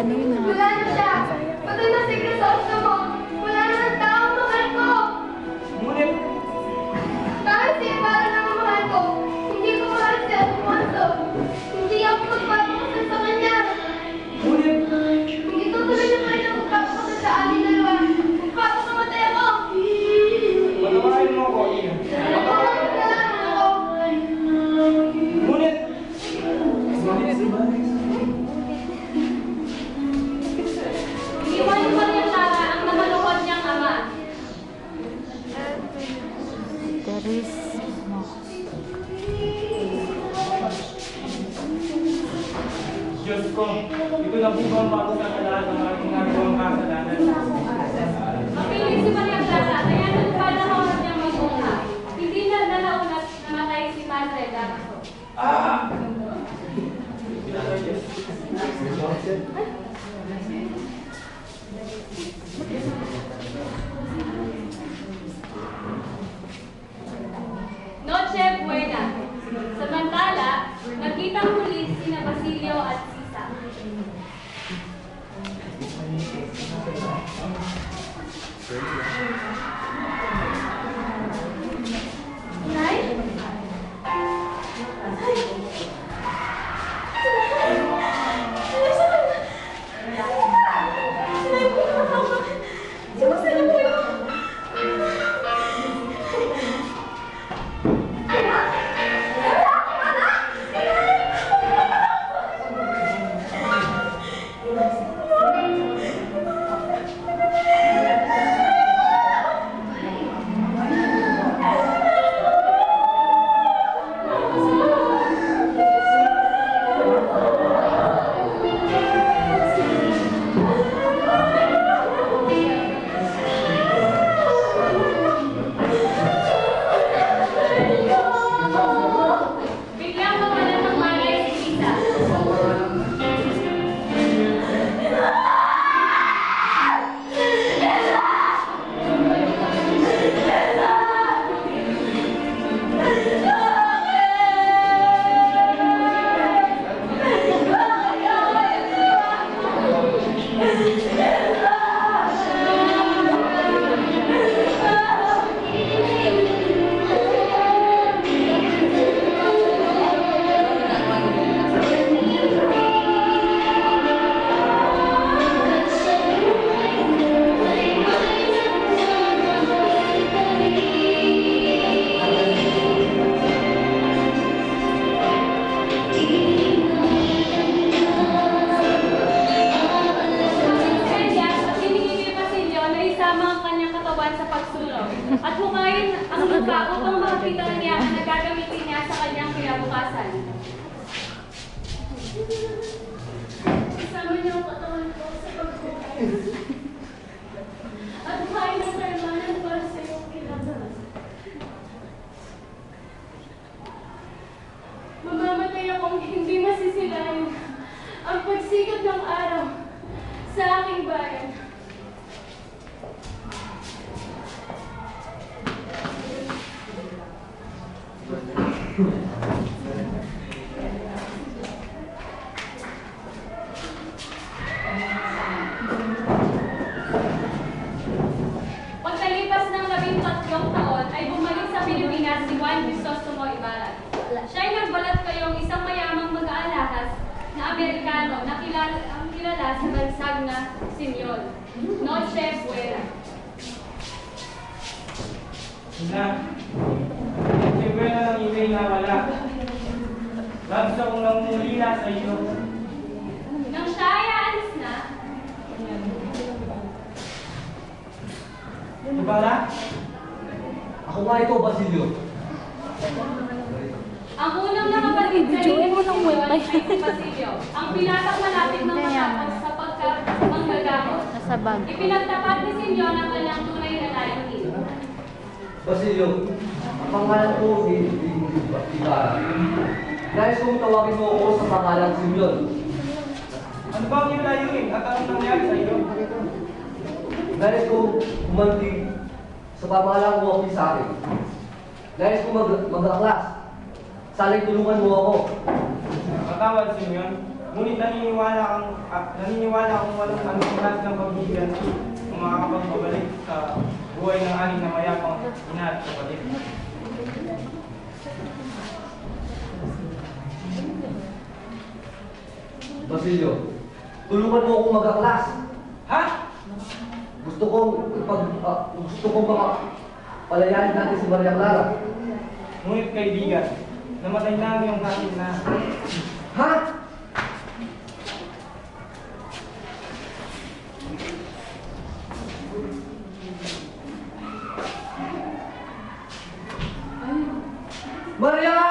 kanina. Wala na siya. Patay na si Crisosto mo. Wala na ng taong mahal ko. Ngunit, Kahit siya para ng mahal ko, hindi ko mahal si Alfonso. Hindi ako magpapakasal sa kanya. ngunit, Hindi tutuloy na kayo na magpapakasal sa amin dalawa. Magpapakamatay ako. patawarin mo ako, Ian. Nalaman na lang ako. Ngunit, Iwan pa niya Clara ang namalukod niyang ama. Teres mo. Diyos ko, ito na po ba ang parusa sa lahat ng aking nagawang kasalanan? Mapiling si Maria Clara, kaya nagpanahon niyang mag-una. Hindi na nalaunat namatay si Padre Damaso. Ah! Noche Buena. Samantala, nagkitang muli sina Basilio at Sisa. Nay? Biglang mawala ng malay si Sisa. Kaya, hiningi ni Basilio na isama ang kanyang katawan sa pagsulong at hukayin ang lupa upang makita niya ang nagagamitin niya sa kanyang kinabukasan. Isama niya ang katawan ko sa paghukay at hukayin ang kailangan para sa iyong kinabukasan. Mamamatay akong hindi masisilayan ang pagsikat ng araw sa aking bayan. Pagkalipas ng 13 taon ay bumalik sa Pilipinas si Juan Crisostomo Ibarra. Siya ay nagbalat kayong isang mayamang mag-aalahas na Amerikano na kilala sa bansag na Sinyol. Noche Buena. Na, siyempre na lang ibig na wala. Labs akong nangungulila sa iyo. Nang siya ay aalis na, Ibala? Ako nga ito, Basilio. ang unang nakapatid sa Videoin mo ng Sinyol ay wifi. si Basilio, ang pinakamalapit ng matapos sa pagkamanggagawa. Nasa bag. Ipinagtapat ni Sinyol ang kanyang tunay na layunin. Basilio, ang pangalan ko di Ibarra. Nais kong tawagin mo ako sa pangalan Simeon. Ano ba ang iyong layunin at anong nangyari sa iyo? Nais kong umantig sa pamahalang mo sa akin. Nais kong mag-aklas. Sana'y tulungan mo ako. Nakatawad, Simeon. Ngunit naniniwala akong walang anong klase ng pagbibiganti ang makakapagbabalik sa buhay ng aling na mayapang ina at kapatid. Basilio, tulungan mo akong mag-aklas. Ha? Gusto kong palayanin natin si Maria Clara. Ngunit kaibigan, namatay na ang iyong aking na. Ha? Maria!